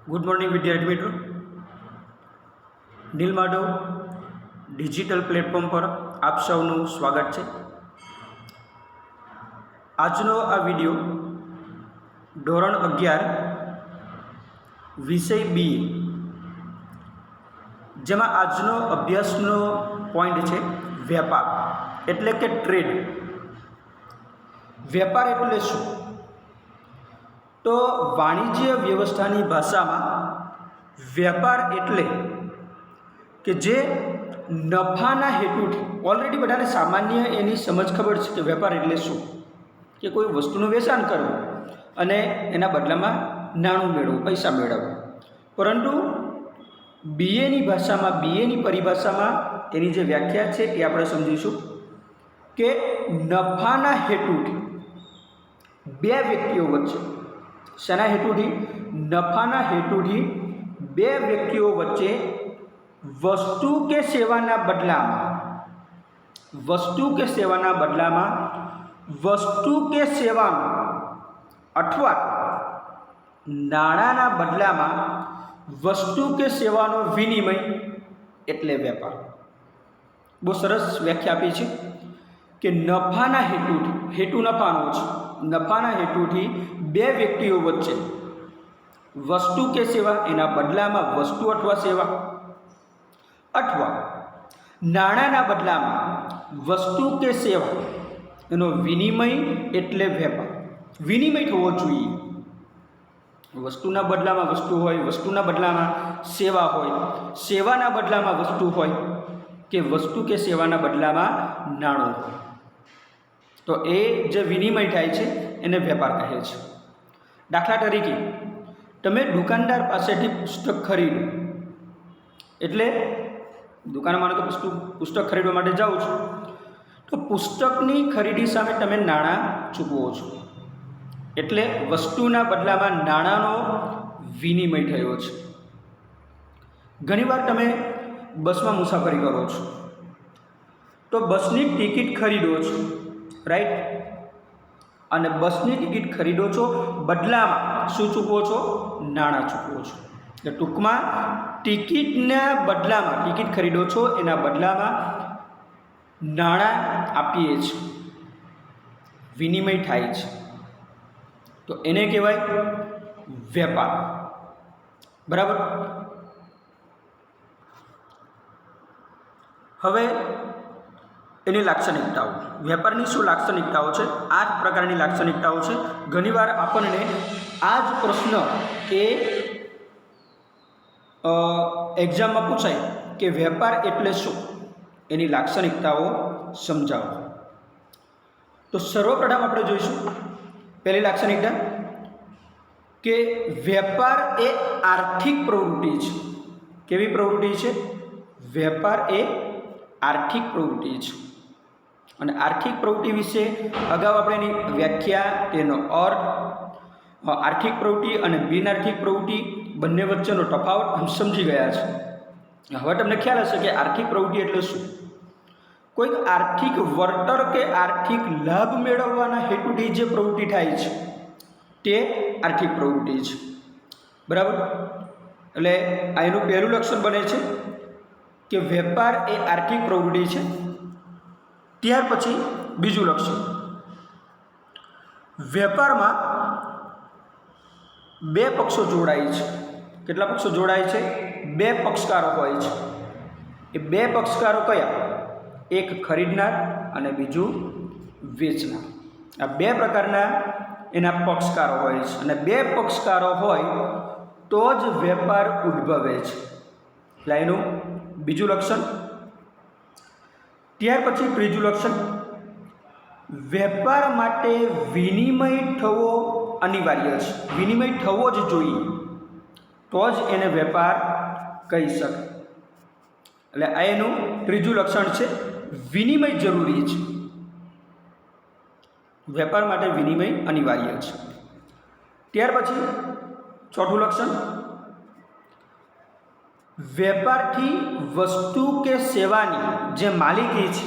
Good morning વિદ્યાર્થી મિત્રો, નીલમાધવ digital platform પર આપ સૌનું સ્વાગત છે। આજનો આ વિડિયો ધોરણ 11 વિષય બી, જેમાં આજનો અભ્યાસનો પોઈન્ટ છે વેપાર એટલે કે ટ્રેડ। વેપાર એટલે શું? તો વાણિજ્ય વ્યવસ્થાની ભાષામાં વેપાર એટલે કે જે નફાના હેતુથી, ઓલરેડી બધાને સામાન્ય એની સમજ ખબર છે કે વેપાર એટલે શું, કે કોઈ વસ્તુનું વેચાણ કરવું અને એના બદલામાં નાણું મેળવવું, પૈસા મેળવવું। પરંતુ બીએની ભાષામાં, બીએની પરિભાષામાં એની જે વ્યાખ્યા છે એ આપણે સમજીશું કે નફાના હેતુથી બે વ્યક્તિઓ વચ્ચે, શેના હેતુથી? નફાના હેતુથી બે વ્યક્તિઓ વચ્ચે વસ્તુ કે સેવાના બદલામાં, વસ્તુ કે સેવાના બદલામાં વસ્તુ કે સેવાનો અથવા નાણાંના બદલામાં વસ્તુ કે સેવાનો વિનિમય એટલે વેપાર। બહુ સરસ વ્યાખ્યા આપી છે કે નફાના હેતુથી, હેતુ નફાનો છે, નફાના હેતુથી બે વ્યક્તિઓ વચ્ચે વસ્તુ કે સેવા, એના બદલામાં વસ્તુ અથવા સેવા, અથવા નાણાંના બદલામાં વસ્તુ કે સેવા, એનો વિનિમય એટલે વેપાર। વિનિમય થવો જોઈએ, વસ્તુના બદલામાં વસ્તુ હોય, વસ્તુના બદલામાં સેવા હોય, સેવાના બદલામાં વસ્તુ હોય, કે વસ્તુ કે સેવાના બદલામાં નાણું હોય, તો એ જે વિનિમય થાય છે એને વેપાર કહે છે। દાખલા તરીકે તમે દુકાનદાર પાસેથી પુસ્તક ખરીદો, એટલે દુકાનમાં તો પુસ્તક ખરીદવા માટે જાઓ છો, તો પુસ્તકની ખરીદી સામે તમે નાણાં ચૂકવો છો, એટલે વસ્તુના બદલામાં નાણાંનો વિનિમય થયો છે। ઘણીવાર તમે બસમાં મુસાફરી કરો છો, તો બસની ટિકિટ ખરીદો છો, રાઈટ? અને બસની ટિકિટ ખરીદો છો, બદલામાં શું ચૂકવો છો? નાણાં ચૂકવો છો। એટલે ટૂંકમાં ટિકિટના બદલામાં, ટિકિટ ખરીદો છો એના બદલામાં નાણાં આપીએ છીએ, વિનિમય થાય છે, તો એને કહેવાય વેપાર। બરાબર? હવે એની લાક્ષણિકતાઓ, વેપારની શું લાક્ષણિકતાઓ છે? 8 પ્રકારની લાક્ષણિકતાઓ છે। ઘણીવાર આપણને આ જ પ્રશ્ન એ એક્ઝામમાં પૂછાય કે વેપાર એટલે શું, એની લાક્ષણિકતાઓ સમજાવો। તો સર્વપ્રથમ આપણે જોઈશું પહેલી લાક્ષણિકતા કે વેપાર એ આર્થિક પ્રવૃત્તિ છે। કેવી પ્રવૃત્તિ છે? વેપાર એ આર્થિક પ્રવૃત્તિ છે। અને આર્થિક પ્રવૃત્તિ વિશે અગાઉ આપણે એની વ્યાખ્યા, તેનો અર્થ, આર્થિક પ્રવૃત્તિ અને બિનઆર્થિક પ્રવૃત્તિ બંને વચ્ચેનો તફાવત સમજી ગયા છે। હવે તમને ખ્યાલ હશે કે આર્થિક પ્રવૃત્તિ એટલે શું? કોઈક આર્થિક વળતર કે આર્થિક લાભ મેળવવાના હેતુથી જે પ્રવૃત્તિ થાય છે તે આર્થિક પ્રવૃત્તિ છે। બરાબર? એટલે આ એનું પહેલું લક્ષણ બને છે કે વેપાર એ આર્થિક પ્રવૃત્તિ છે। ત્યાર પછી બીજું લક્ષણ, વેપારમાં બે પક્ષો જોડાય છે। કેટલા પક્ષો જોડાય છે? બે પક્ષકારો હોય છે। એ બે પક્ષકારો કયા? એક ખરીદનાર અને બીજું વેચનાર। આ બે પ્રકારના એના પક્ષકારો હોય છે, અને બે પક્ષકારો હોય તો જ વેપાર ઉદ્ભવે છે। એટલે એનું બીજું લક્ષણ। ત્યાર પછી ત્રીજું લક્ષણ, વેપાર માટે વિનિમય થવો અનિવાર્ય છે। વિનિમય થવો જ જોઈએ, તો જ એને વેપાર કહી શકાય। એટલે આ એનું ત્રીજું લક્ષણ છે, વિનિમય જરૂરી છે, વેપાર માટે વિનિમય અનિવાર્ય છે। ત્યાર પછી ચોથું લક્ષણ, વેપારથી વસ્તુ કે સેવાની જે માલિકી છે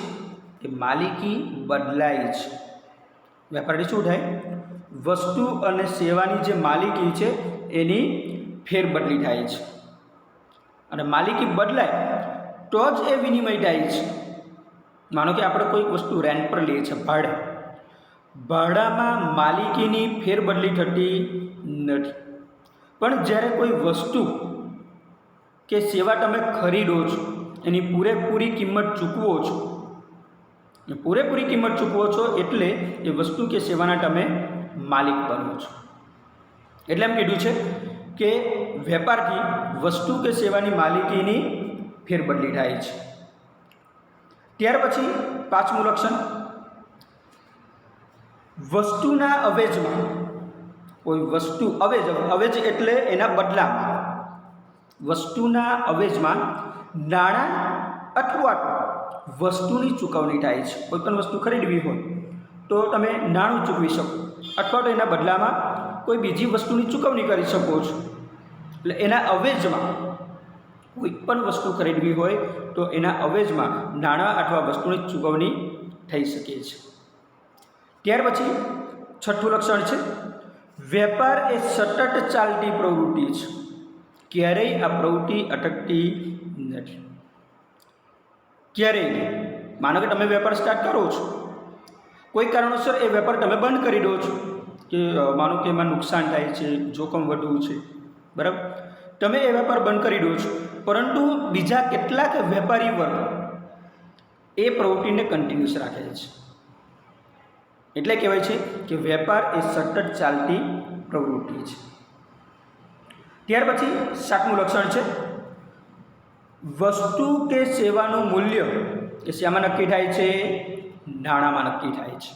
એ માલિકી બદલાય છે। વેપારથી શું થાય? વસ્તુ અને સેવાની જે માલિકી છે એની ફેરબદલી થાય છે, અને માલિકી બદલાય તો જ એ વિનિમય થાય છે. માનો કે આપણે કોઈ વસ્તુ રેન્ટ પર લઈએ છીએ, ભાડામાં માલિકીની ફેરબદલી થતી નથી. પણ જ્યારે કોઈ વસ્તુ કે સેવા તમે ખરીદો છો, એની પૂરેપૂરી કિંમત ચૂકવો છો, એટલે એ વસ્તુ કે સેવાના તમે માલિક બનો છો. એટલે એમ કીધું છે કે વેપારથી વસ્તુ કે સેવાની માલિકીની ફેરબદલી થાય છે. ત્યાર પછી પાંચમું લક્ષણ, વસ્તુના અવેજમાં, કોઈ વસ્તુ અવેજ એટલે એના બદલામાં, વસ્તુના અવેજમાં નાણાં અથવા વસ્તુની ચૂકવણી થાય છે. કોઈ પણ વસ્તુ ખરીદવી હોય તો તમે નાણું ચૂકવી શકો, અથવા તો એના બદલામાં કોઈ બીજી વસ્તુની ચૂકવણી કરી શકો છો. એટલે એના અવેજમાં કોઈ પણ વસ્તુ ખરીદવી હોય તો એના અવેજમાં નાણાં અથવા વસ્તુની ચૂકવણી થઈ શકે છે. ત્યાર પછી છઠ્ઠું લક્ષણ છે, વેપાર એ સતત ચાલતી પ્રવૃત્તિ છે, ક્યારેય આ પ્રવૃત્તિ અટકતી નથી. ક્યારેય નહીં. માનો કે તમે વેપાર સ્ટાર્ટ કરો છો, કોઈ કારણોસર એ વેપાર તમે બંધ કરી દો છો, કે માનો કે એમાં નુકસાન થાય છે, જોખમ વધુ છે, બરાબર, તમે એ વેપાર બંધ કરી દો છો, પરંતુ બીજા કેટલાક વેપારી વર્ગ એ પ્રવૃત્તિને કન્ટિન્યુઅસ રાખે છે. એટલે કહેવાય છે કે વેપાર એ સતત ચાલતી પ્રવૃત્તિ છે. ત્યાર પછી સાતમું લક્ષણ છે, વસ્તુ કે સેવાનું મૂલ્ય એ શેમાં નક્કી થાય છે? નાણાંમાં નક્કી થાય છે.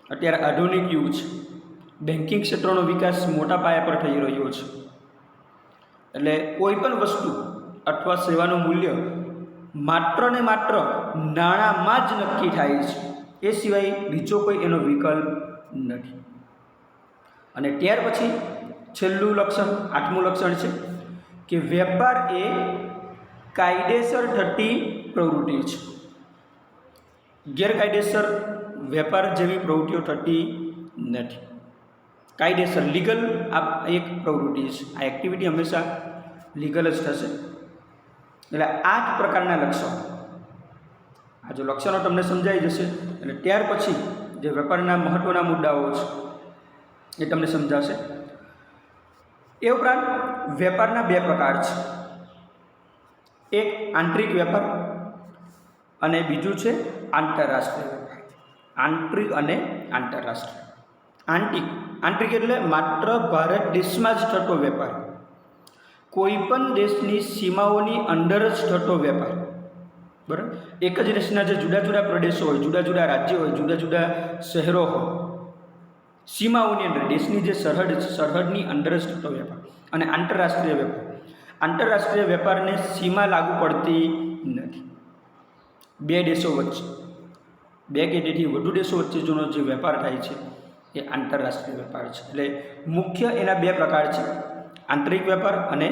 અત્યારે આધુનિક યુગ છે, બેન્કિંગ ક્ષેત્રનો વિકાસ મોટા પાયા પર થઈ રહ્યો છે. એટલે કોઈ પણ વસ્તુ અથવા સેવાનું મૂલ્ય માત્ર ને માત્ર નાણાંમાં જ નક્કી થાય છે, એ સિવાય બીજો કોઈ એનો વિકલ્પ નથી. અને ત્યાર પછી છેલ્લું લક્ષણ, આઠમું લક્ષણ છે કે વેપાર એ કાયદેસર થતી પ્રવૃત્તિ છે. ગેરકાયદેસર વેપાર જેવી પ્રવૃત્તિઓ થતી નથી. કાયદેસર, લીગલ આ એક પ્રવૃત્તિ છે. આ એક્ટિવિટી હંમેશા લીગલ જ થશે. એટલે 8 પ્રકારના લક્ષણો, આ જો લક્ષણો તમને સમજાઈ જશે અને ત્યાર પછી જે વેપારના મહત્ત્વના મુદ્દાઓ છે એ તમને સમજાશે. એ ઉપરાંત વેપારના 2 પ્રકાર છે, એક આંતરિક વેપાર અને બીજું છે આંતરરાષ્ટ્રીય વેપાર. આંતરિક અને આંતરરાષ્ટ્રીય. આંતરિક એટલે માત્ર ભારત દેશમાં જ થતો વેપાર, કોઈ પણ દેશની સીમાઓની અંદર જ થતો વેપાર, બરાબર. એક જ દેશના જે જુદા જુદા પ્રદેશો હોય, જુદા જુદા રાજ્યો હોય, જુદા જુદા શહેરો હોય, સીમાઓની અંદર, દેશની જે સરહદની અંદર જ થતો વેપાર. અને આંતરરાષ્ટ્રીય વેપાર, આંતરરાષ્ટ્રીય વેપારને સીમા લાગુ પડતી નથી. 2 દેશો વચ્ચે, 2 કે તેથી વધુ દેશો વચ્ચેનો જે વેપાર થાય છે એ આંતરરાષ્ટ્રીય વેપાર છે. એટલે મુખ્ય એના 2 પ્રકાર છે, આંતરિક વેપાર અને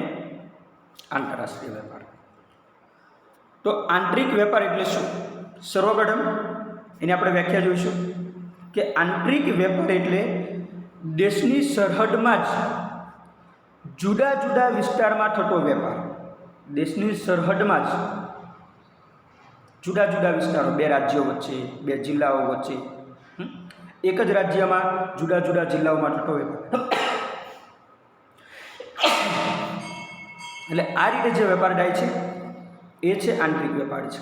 આંતરરાષ્ટ્રીય વેપાર. તો આંતરિક વેપાર એટલે શું? સર્વપ્રથમ એની આપણે વ્યાખ્યા જોઈશું કે આંતરિક વેપાર એટલે દેશની સરહદમાં જ જુદા જુદા વિસ્તારમાં થતો વેપાર. દેશની સરહદમાં જ જુદા જુદા વિસ્તારો, 2 રાજ્યો વચ્ચે, 2 જિલ્લાઓ વચ્ચે, એક જ રાજ્યમાં જુદા જુદા જિલ્લાઓમાં થતો વેપાર. એટલે આ રીતે જે વેપાર થાય છે એ છે આંતરિક વેપાર છે.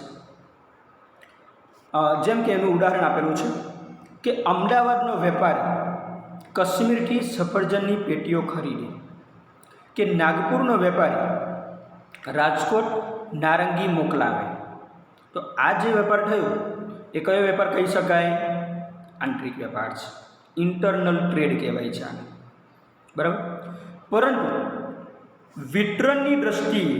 જેમ કે એનું ઉદાહરણ આપેલું છે કે અમદાવાદનો વેપારી કાશ્મીરથી સફરજનની પેટીઓ ખરીદે, કે નાગપુરનો વેપારી રાજકોટ નારંગી મોકલાવે. તો આ જે વેપાર થયો એ કયો વેપાર કહી શકાય? આંતરિક વેપાર છે. ઇન્ટરનલ ટ્રેડ કહેવાય છે આને, બરાબર. પરંતુ વિતરણની દ્રષ્ટિએ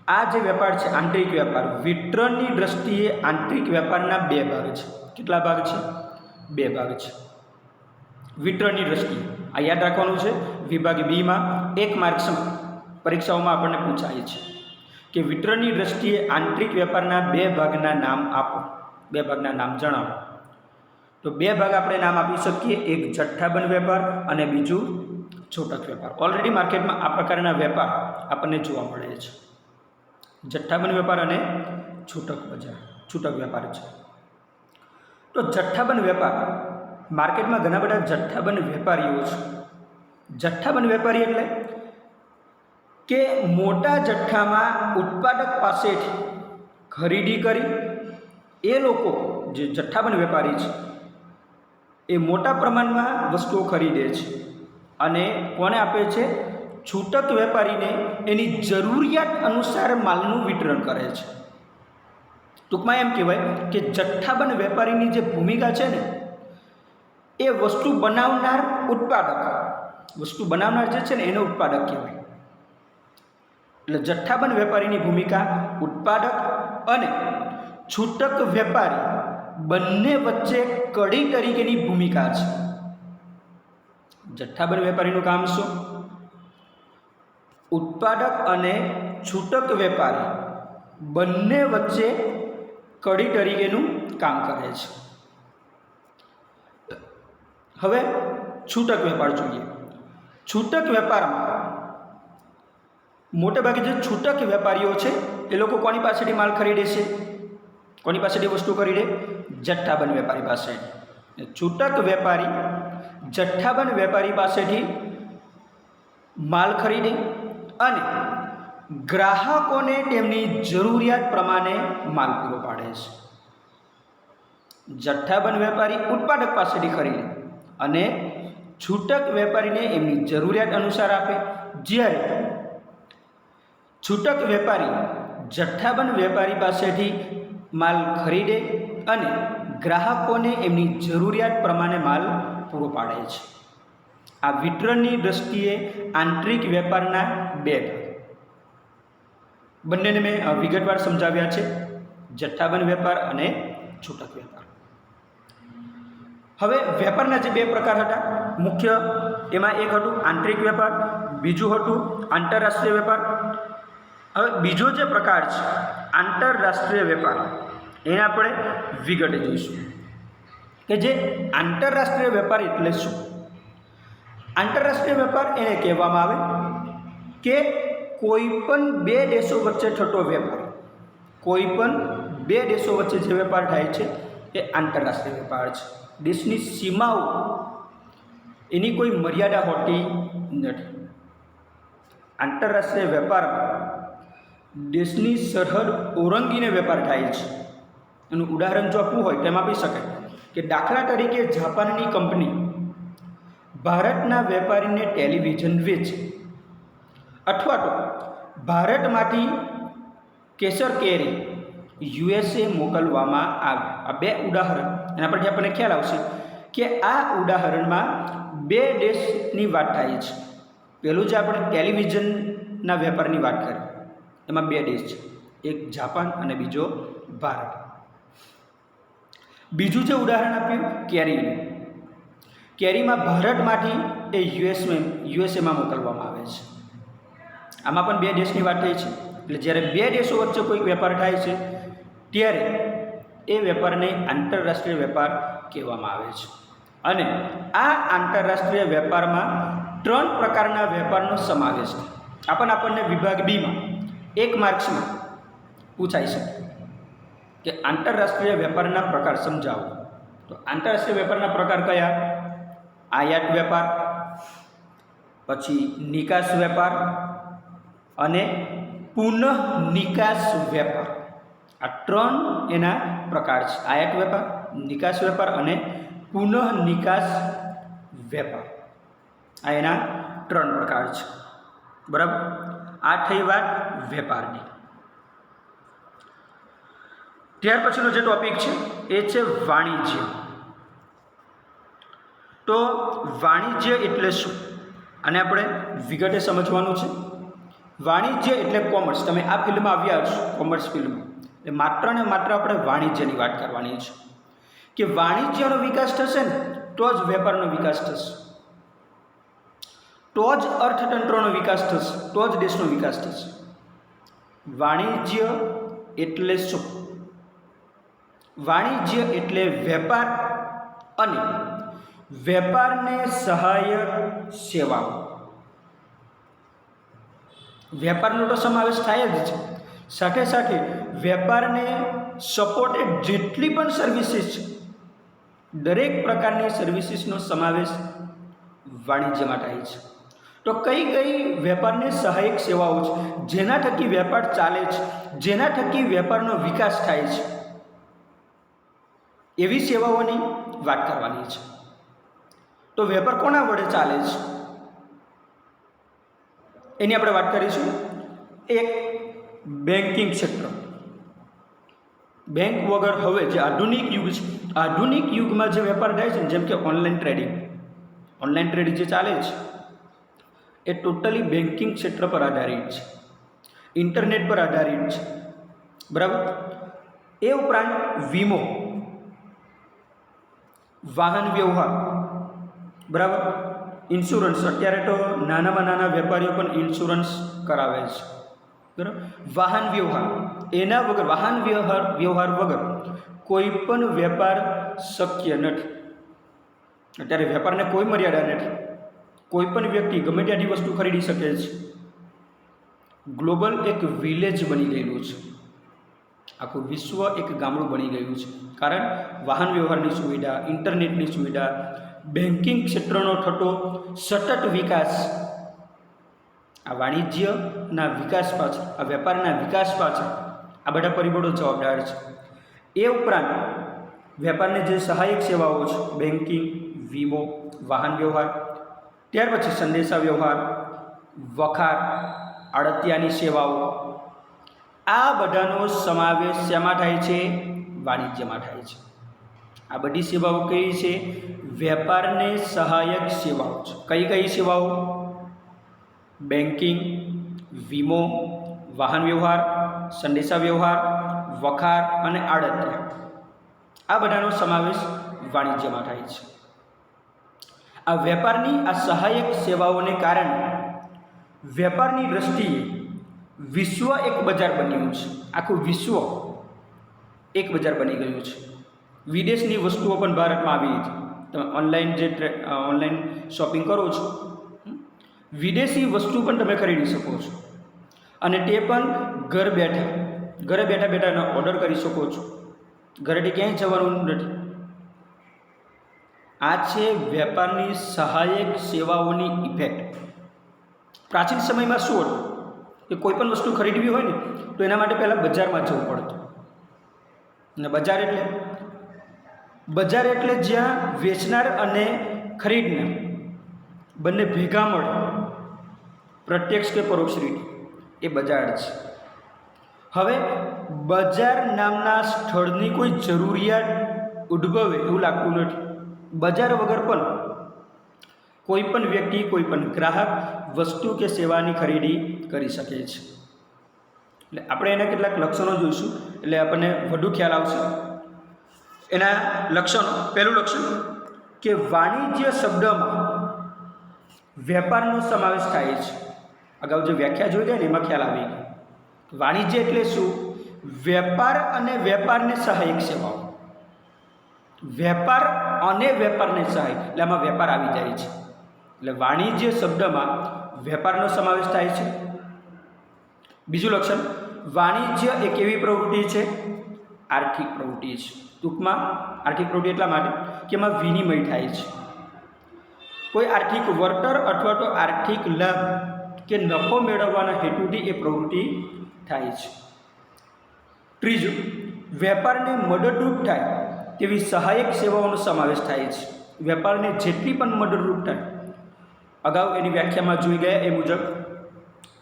આ જે વેપાર છે આંતરિક વેપાર, વિતરણની દ્રષ્ટિએ આંતરિક વેપારના 2 ભાગ છે. કેટલા ભાગ છે? 2 ભાગ છે વિતરણની દ્રષ્ટિએ. આ યાદ રાખવાનું છે, વિભાગ બીમાં 1 માર્ક્સમાં પરીક્ષાઓમાં આપણને પૂછાય છે કે વિતરણની દ્રષ્ટિએ આંતરિક વેપારના 2 ભાગના નામ આપો, 2 ભાગના નામ જણાવો. તો 2 ભાગ આપણે નામ આપી શકીએ, એક જથ્થાબંધ વેપાર અને બીજું છૂટક વેપાર. ઓલરેડી માર્કેટમાં આ પ્રકારના વેપાર આપણને જોવા મળે છે. જથ્થાબંધ વેપાર અને છૂટક વેપાર છે. તો જથ્થાબંધ વેપાર, માર્કેટમાં ઘણા બધા જથ્થાબંધ વેપારીઓ છે. જથ્થાબંધ વેપારી એટલે કે મોટા જથ્થામાં ઉત્પાદક પાસેથી ખરીદી કરી એ લોકો જે જથ્થાબંધ વેપારી છે એ મોટા પ્રમાણમાં વસ્તુઓ ખરીદે છે અને કોને આપે છે? છૂટક વેપારીને એની જરૂરિયાત અનુસાર માલનું વિતરણ કરે છે. ટૂંકમાં એમ કહેવાય કે જથ્થાબંધ વેપારીની જે ભૂમિકા છે ને એ વસ્તુ બનાવનાર જે છે ને એને ઉત્પાદક કહેવાય. એટલે જથ્થાબંધ વેપારીની ભૂમિકા ઉત્પાદક અને છૂટક વેપારી બંને વચ્ચે કડી તરીકેની ભૂમિકા છે. જથ્થાબંધ વેપારીનું કામ શું? ઉત્પાદક અને છૂટક વેપારી બંને વચ્ચે કડી તરીકેનું કામ કરે છે. હવે છૂટક વેપાર જોઈએ. છૂટક વેપારમાં મોટેભાગે જે છૂટક વેપારીઓ છે એ લોકો કોની પાસેથી માલ ખરીદે છે? કોની પાસેથી વસ્તુ ખરીદે? જથ્થાબંધ વેપારી પાસેથી. છૂટક વેપારી જથ્થાબંધ વેપારી પાસેથી માલ ખરીદે અને ગ્રાહકોને તેમની જરૂરિયાત પ્રમાણે માલ પૂરો પાડે છે. જથ્થાબંધ વેપારી ઉત્પાદક પાસેથી ખરીદે અને છૂટક વેપારીને એમની જરૂરિયાત અનુસાર આપે. જ્યારે છૂટક વેપારી જથ્થાબંધ વેપારી પાસેથી માલ ખરીદે અને ગ્રાહકોને એમની જરૂરિયાત પ્રમાણે માલ પૂરો પાડે છે. આ વિતરણની દ્રષ્ટિએ આંતરિક વેપારના બે ભાગ, બંનેને મેં વિગતવાર સમજાવ્યા છે, જથ્થાબંધ વેપાર અને છૂટક વેપાર. હવે વેપારના જે બે પ્રકાર હતા મુખ્ય, એમાં એક હતું આંતરિક વેપાર, બીજું હતું આંતરરાષ્ટ્રીય વેપાર. હવે બીજો જે પ્રકાર છે આંતરરાષ્ટ્રીય વેપાર, એને આપણે વિગતે જોઈશું કે જે આંતરરાષ્ટ્રીય વેપાર એટલે શું. આંતરરાષ્ટ્રીય વેપાર એને કહેવામાં આવે કે કોઈ પણ બે દેશો વચ્ચે થતો વેપાર. કોઈ પણ બે દેશો વચ્ચે જે વેપાર થાય છે એ આંતરરાષ્ટ્રીય વેપાર છે. દેશની સીમાઓ એની કોઈ મર્યાદા હોતી નથી. આંતરરાષ્ટ્રીય વેપારમાં દેશની સરહદ ઓળંગીને વેપાર થાય છે. એનું ઉદાહરણ જો આપવું હોય તેમ આપી શકાય કે દાખલા તરીકે જાપાનની કંપની ભારતના વેપારીને ટેલિવિઝન વેચે, અથવા તો ભારતમાંથી કેસર કેરી યુએસએ મોકલવામાં આવે. આ બે ઉદાહરણ, એના પરથી આપણને ખ્યાલ આવશે કે આ ઉદાહરણમાં બે દેશની વાત થાય છે. પહેલું જે આપણે ટેલિવિઝનના વેપારની વાત કરી એમાં બે દેશ છે, એક જાપાન અને બીજો ભારત. બીજું જે ઉદાહરણ આપ્યું કેરીનું, કેરીમાં ભારતમાંથી એ યુએસએમાં મોકલવામાં આવે છે. આમાં પણ બે દેશની વાત થઈ છે. એટલે જ્યારે બે દેશો વચ્ચે કોઈક વેપાર થાય છે ત્યારે એ વેપારને આંતરરાષ્ટ્રીય વેપાર કહેવામાં આવે છે. અને આ આંતરરાષ્ટ્રીય વેપારમાં ત્રણ પ્રકારના વેપારનો સમાવેશ થાય. આપણને વિભાગ બીમાં 1 માર્ક્સમાં પૂછાઈ શકે કે આંતરરાષ્ટ્રીય વેપારના પ્રકાર સમજાવો. તો આંતરરાષ્ટ્રીય વેપારના પ્રકાર કયા? આયાત વેપાર, પછી નિકાસ વેપાર અને પુનઃ નિકાસ વેપાર. આ ત્રણ એના પ્રકાર છે. આયાત વેપાર, નિકાસ વેપાર અને પુનઃ નિકાસ વેપાર. આ એના ત્રણ પ્રકાર છે. બરાબર? આ થઈ વાત વેપારની. ત્યાર પછીનો જે ટોપિક છે એ છે વાણિજ્ય. તો વાણિજ્ય એટલે શું અને આપણે વિગતે સમજવાનું છે. વાણિજ્ય એટલે કોમર્સ. તમે આ ફિલ્ડમાં આવ્યા છો, કોમર્સ ફિલ્ડમાં, એટલે માત્ર ને માત્ર આપણે વાણિજ્યની વાત કરવાની છે કે વાણિજ્યનો વિકાસ થશે ને તો જ વેપારનો વિકાસ થશે, તો જ અર્થતંત્રનો વિકાસ થશે, તો જ દેશનો વિકાસ થશે. વાણિજ્ય એટલે શું? વાણિજ્ય એટલે વેપાર અને વેપારને સહાયક સેવાઓ. વેપારનો તો સમાવેશ થાય જ છે, સાથે સાથે વેપારને સપોર્ટેડ જેટલી પણ સર્વિસીસ છે, દરેક પ્રકારની સર્વિસીસનો સમાવેશ વાણિજ્યમાં થાય છે. તો કઈ કઈ વેપારને સહાયક સેવાઓ છે જેના થકી વેપાર ચાલે છે, જેના થકી વેપારનો વિકાસ થાય છે, એવી સેવાઓની વાત કરવાની છે. તો વેપાર કોના વડે ચાલે છે એની આપણે વાત કરીશું. એક, બેન્કિંગ ક્ષેત્ર. બેંક વગર હવે જે આધુનિક યુગ છે, આધુનિક યુગમાં જે વેપાર થાય છે, જેમ કે ઓનલાઈન ટ્રેડિંગ જે ચાલે છે એ ટોટલી બેન્કિંગ ક્ષેત્ર પર આધારિત છે, ઇન્ટરનેટ પર આધારિત છે, બરાબર. એ ઉપરાંત વીમો, વાહન વ્યવહાર, બરાબર, ઇન્સ્યોરન્સ. અત્યારે તો નાનામાં નાના વેપારીઓ પણ ઇન્સ્યોરન્સ કરાવે છે, બરાબર. વાહન વ્યવહાર, એના વગર વાહન વ્યવહાર વગર કોઈ પણ વેપાર શક્ય નથી. અત્યારે વેપારને કોઈ મર્યાદા નથી, કોઈ પણ વ્યક્તિ ગમે ત્યાંથી વસ્તુ ખરીદી શકે છે. ગ્લોબલ એક વિલેજ બની ગયેલું છે, આખું વિશ્વ એક ગામડું બની ગયું છે. કારણ વાહન વ્યવહારની સુવિધા, ઇન્ટરનેટની સુવિધા, બેન્કિંગ ક્ષેત્રનો થતો સતત વિકાસ, આ વાણિજ્યના વિકાસ પાછળ, આ વેપારના વિકાસ પાછળ આ બધા પરિબળો જવાબદાર છે. એ ઉપરાંત વેપારની જે સહાયક સેવાઓ છે, બેન્કિંગ, વીમો, વાહન વ્યવહાર, ત્યાર પછી સંદેશા વ્યવહાર, વખાર, આડતિયાની સેવાઓ, આ બધાનો સમાવેશ શેમાં થાય છે? વાણિજ્યમાં થાય છે. આ બધી સેવાઓ કઈ છે? વેપારને સહાયક સેવાઓ છે. કઈ કઈ સેવાઓ? બેન્કિંગ, વીમો, વાહન વ્યવહાર, સંદેશા વ્યવહાર, વખાર અને આડતિયા, આ બધાનો સમાવેશ વાણિજ્યમાં થાય છે. આ વેપારની આ સહાયક સેવાઓને કારણે વેપારની દ્રષ્ટિએ વિશ્વ એક બજાર બન્યું છે. આખું વિશ્વ એક બજાર બની ગયું છે. વિદેશની વસ્તુઓ પણ ભારતમાં આવી છે. તમે ઓનલાઈન શોપિંગ કરો છો, વિદેશી વસ્તુ પણ તમે ખરીદી શકો છો, અને તે પણ ઘરે બેઠા એનો ઓર્ડર કરી શકો છો. ઘરેથી ક્યાંય જવાનું નથી. આ છે વેપારની સહાયક સેવાઓની ઇફેક્ટ. પ્રાચીન સમયમાં શું હતું કે કોઈ પણ વસ્તુ ખરીદવી હોય ને તો એના માટે પહેલાં બજારમાં જવું પડતું. અને બજાર એટલે જ્યાં વેચનાર અને ખરીદનાર બંને ભેગા મળે, પ્રત્યક્ષ કે પરોક્ષ રીતે, એ બજાર છે. હવે બજાર નામના સ્થળની કોઈ જરૂરિયાત ઉદ્ભવે એવું લાગતું નથી. બજાર વગર પણ કોઈ પણ વ્યક્તિ, કોઈ પણ ગ્રાહક વસ્તુ કે સેવાની ખરીદી કરી શકે છે. એટલે આપણે એના કેટલાક લક્ષણો જોઈશું, એટલે આપણને વધુ ખ્યાલ આવશે. એના લક્ષણો, પહેલું લક્ષણ કે વાણિજ્ય શબ્દમાં વેપારનો સમાવેશ થાય છે. અગાઉ જે વ્યાખ્યા જોઈ ગયા ને એમાં ખ્યાલ આવી ગયો. વાણિજ્ય એટલે શું? વેપાર અને વેપારને સહાયક સેવાઓ. વેપાર અને વેપારને સહાય, એટલે આમાં વેપાર આવી જાય છે. એટલે વાણિજ્ય શબ્દમાં વેપારનો સમાવેશ થાય છે. બીજું લક્ષણ, વાણિજ્ય એક એવી પ્રવૃત્તિ છે, આર્થિક પ્રવૃત્તિ છે. ટૂંકમાં આર્થિક પ્રવૃત્તિ એટલા માટે કે એમાં વિનિમય થાય છે. કોઈ આર્થિક વળતર અથવા તો આર્થિક લાભ કે નફો મેળવવાના હેતુથી એ પ્રવૃત્તિ થાય છે. ત્રીજું, વેપારને મદદરૂપ થાય તેવી સહાયક સેવાઓનો સમાવેશ થાય છે. વેપારને જેટલી પણ મદદરૂપ થાય, અગાઉ એની વ્યાખ્યામાં જોઈ ગયા એ મુજબ,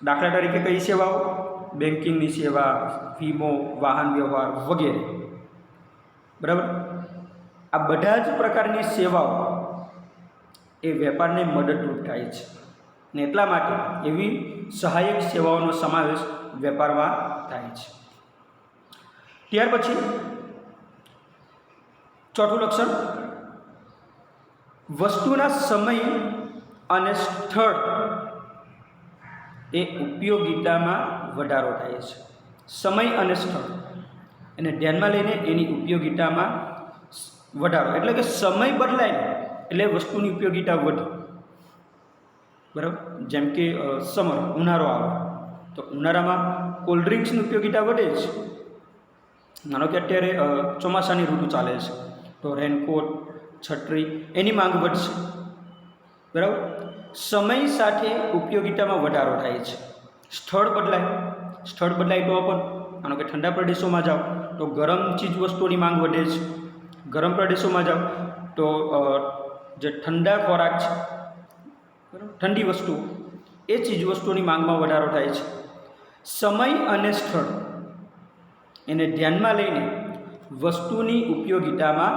દાખલા તરીકે કઈ સેવાઓ? બેન્કિંગની સેવા, વીમો, વાહન વ્યવહાર વગેરે, બરાબર. આ બધા જ પ્રકારની સેવાઓ એ વેપારને મદદરૂપ થાય છે, ને એટલા માટે એવી સહાયક સેવાઓનો સમાવેશ વેપારમાં થાય છે. ત્યાર પછી ચોથું લક્ષણ, વસ્તુના સમય અને સ્થળ એ ઉપયોગિતામાં વધારો થાય છે. સમય અને સ્થળ એને ધ્યાનમાં લઈને એની ઉપયોગિતામાં વધારો, એટલે કે સમય બદલાય એટલે વસ્તુની ઉપયોગિતા વધે, બરાબર. જેમ કે સમર, ઉનાળો આવે તો ઉનાળામાં કોલ્ડ ડ્રિંક્સની ઉપયોગિતા વધે છે. માનો કે અત્યારે ચોમાસાની ઋતુ ચાલે છે તો રેનકોટ, છત્રી એની માંગ વધશે. બરાબર. સમય સાથે ઉપયોગિતામાં વધારો થાય છે. સ્થળ બદલાય તો પણ માનો કે ઠંડા પ્રદેશોમાં જાઓ તો ગરમ ચીજ વસ્તુઓની માંગ વધે છે. ગરમ પ્રદેશોમાં જાઓ તો જે ઠંડા ખોરાક છે, ઠંડી વસ્તુઓ, એ ચીજ વસ્તુઓની માંગમાં વધારો થાય છે. સમય અને સ્થળ એને ધ્યાનમાં લઈને વસ્તુની ઉપયોગિતામાં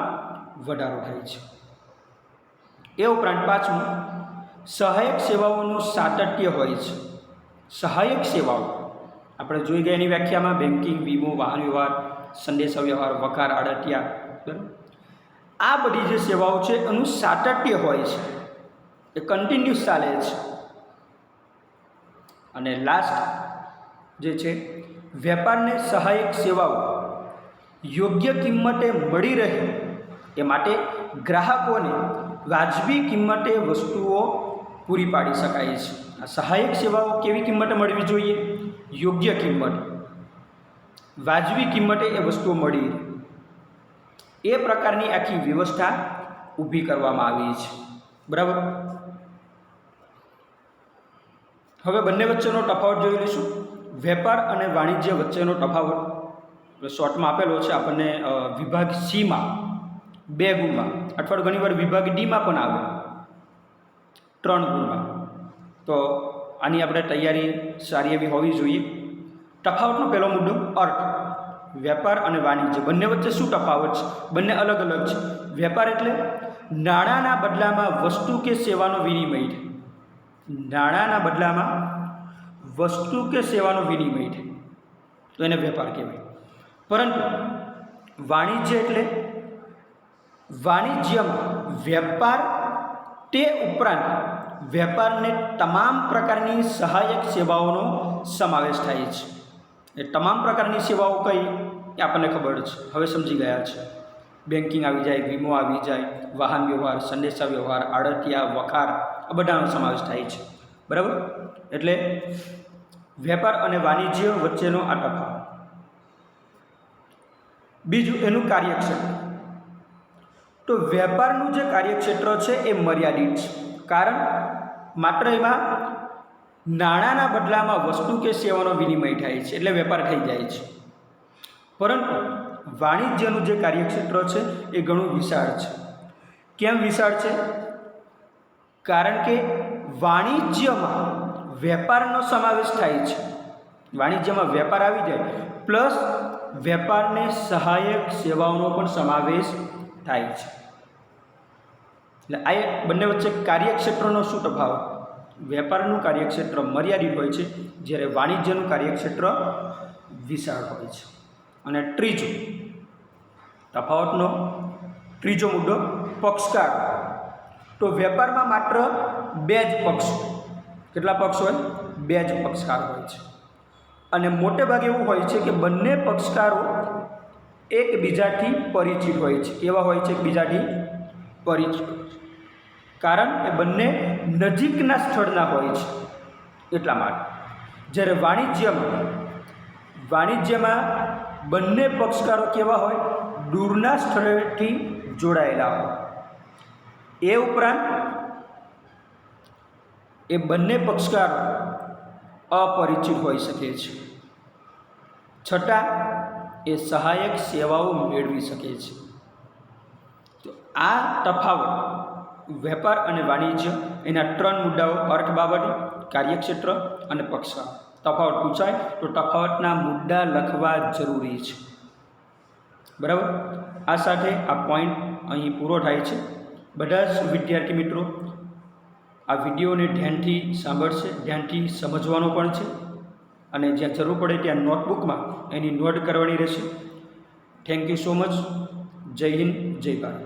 વધારો થાય છે. એ ઉપરાંત પાંચમું, સહાયક સેવાઓનું સાતત્ય હોય છે. સહાયક સેવાઓ આપણે જોઈ ગયા એની વ્યાખ્યામાં બેન્કિંગ, વીમો, વાહન વ્યવહાર, સંદેશા વ્યવહાર, વકાર, આડતિયા, બરાબર. આ બધી જે સેવાઓ છે એનું સાતત્ય હોય છે, એ કન્ટિન્યુઅસ ચાલે છે. અને લાસ્ટ જે છે, વેપારને સહાયક સેવાઓ યોગ્ય કિંમતે મળી રહે એ માટે ગ્રાહકોને વાજબી કિંમતે વસ્તુઓ પૂરી પાડી શકાય છે. આ સહાયક સેવાઓ કેવી કિંમતે મળવી જોઈએ? યોગ્ય કિંમતે, વાજબી કિંમતે એ વસ્તુઓ મળી રહે એ પ્રકારની આખી વ્યવસ્થા ઊભી કરવામાં આવી છે. બરાબર. હવે બંને વચ્ચેનો તફાવત જોઈ લઈશું. વેપાર અને વાણિજ્ય વચ્ચેનો તફાવત શોર્ટમાં આપેલો છે આપણને વિભાગ સીમાં 2 ગુણમાં, અથવા ઘણીવાર વિભાગ ડીમાં પણ આવે 3 ગુણમાં. તો આની આપણે તૈયારી સારી એવી હોવી જોઈએ. તફાવતનો પહેલો મુદ્દો અર્થ. વેપાર અને વાણિજ્ય બંને વચ્ચે શું તફાવત છે? બંને અલગ અલગ છે. વેપાર એટલે નાણાંના બદલામાં વસ્તુ કે સેવાનો વિનિમય થાય. નાણાંના બદલામાં વસ્તુ કે સેવાનો વિનિમય થાય તો એને વેપાર કહેવાય. પરંતુ વાણિજ્ય એટલે વાણિજ્યમાં વેપાર તે ઉપરાંત વેપારને તમામ પ્રકારની સહાયક સેવાઓનો સમાવેશ થાય છે. એ તમામ પ્રકારની સેવાઓ કઈ એ આપણને ખબર છે, હવે સમજી ગયા છે. બેન્કિંગ આવી જાય, વીમો આવી જાય, વાહન વ્યવહાર, સંદેશા વ્યવહાર, આડતિયા, વકાર, આ બધાનો સમાવેશ થાય છે. બરાબર. એટલે વેપાર અને વાણિજ્ય વચ્ચેનો આ તફાવત. બીજું એનું કાર્યક્ષેત્ર. તો વેપારનું જે કાર્યક્ષેત્ર છે એ મર્યાદિત છે, કારણ માત્ર એમાં નાણાંના બદલામાં વસ્તુ કે સેવાનો વિનિમય થાય છે એટલે વેપાર થઈ જાય છે. પરંતુ વાણિજ્યનું જે કાર્યક્ષેત્ર છે એ ઘણું વિશાળ છે. કેમ વિશાળ છે? કારણ કે વાણિજ્યમાં વેપારનો સમાવેશ થાય છે. વાણિજ્યમાં વેપાર આવી જાય પ્લસ વેપારને સહાયક સેવાઓનો પણ સમાવેશ થાય છે. એટલે આ બંને વચ્ચે કાર્યક્ષેત્રનો શું તફાવત? વેપારનું કાર્યક્ષેત્ર મર્યાદિત હોય છે, જ્યારે વાણિજ્યનું કાર્યક્ષેત્ર વિશાળ હોય છે. અને ત્રીજો તફાવતનો ત્રીજો મુદ્દો પક્ષકાર. તો વેપારમાં માત્ર 2 જ પક્ષ. કેટલા પક્ષ હોય? 2 જ પક્ષકાર હોય છે. અને મોટે ભાગે એવું હોય છે કે બંને પક્ષકારો એકબીજાથી પરિચિત હોય છે. કેવા હોય છે? એકબીજાથી પરિચિત. કારણ એ બંને નજીકના સ્થળના હોય છે એટલા માટે. જ્યારે વાણિજ્યમાં બંને પક્ષકારો કેવા હોય? દૂરના સ્થળેથી જોડાયેલા હોય. એ ઉપરાંત એ બંને પક્ષકારો અપરિચિત હોઈ શકે છે, છતાં એ સહાયક સેવાઓ મેળવી શકે છે. તો આ તફાવત વેપાર અને વાણિજ્ય એના 3 મુદ્દાઓ: અર્થ બાબતે, કાર્યક્ષેત્ર અને પક્ષકાર. તફાવત પૂછાય તો તફાવતના મુદ્દા લખવા જરૂરી છે. બરાબર. આ સાથે આ પોઈન્ટ અહીં પૂરો થાય છે. બધા જ વિદ્યાર્થી મિત્રો આ વિડીયોને ધ્યાનથી સાંભળશે, ધ્યાનથી સમજવાનો પણ છે, અને જ્યાં જરૂર પડે ત્યાં નોટબુકમાં એની નોટ કરવાની રહેશે. Thank you so much. જય હિન્દ, જય ભારત.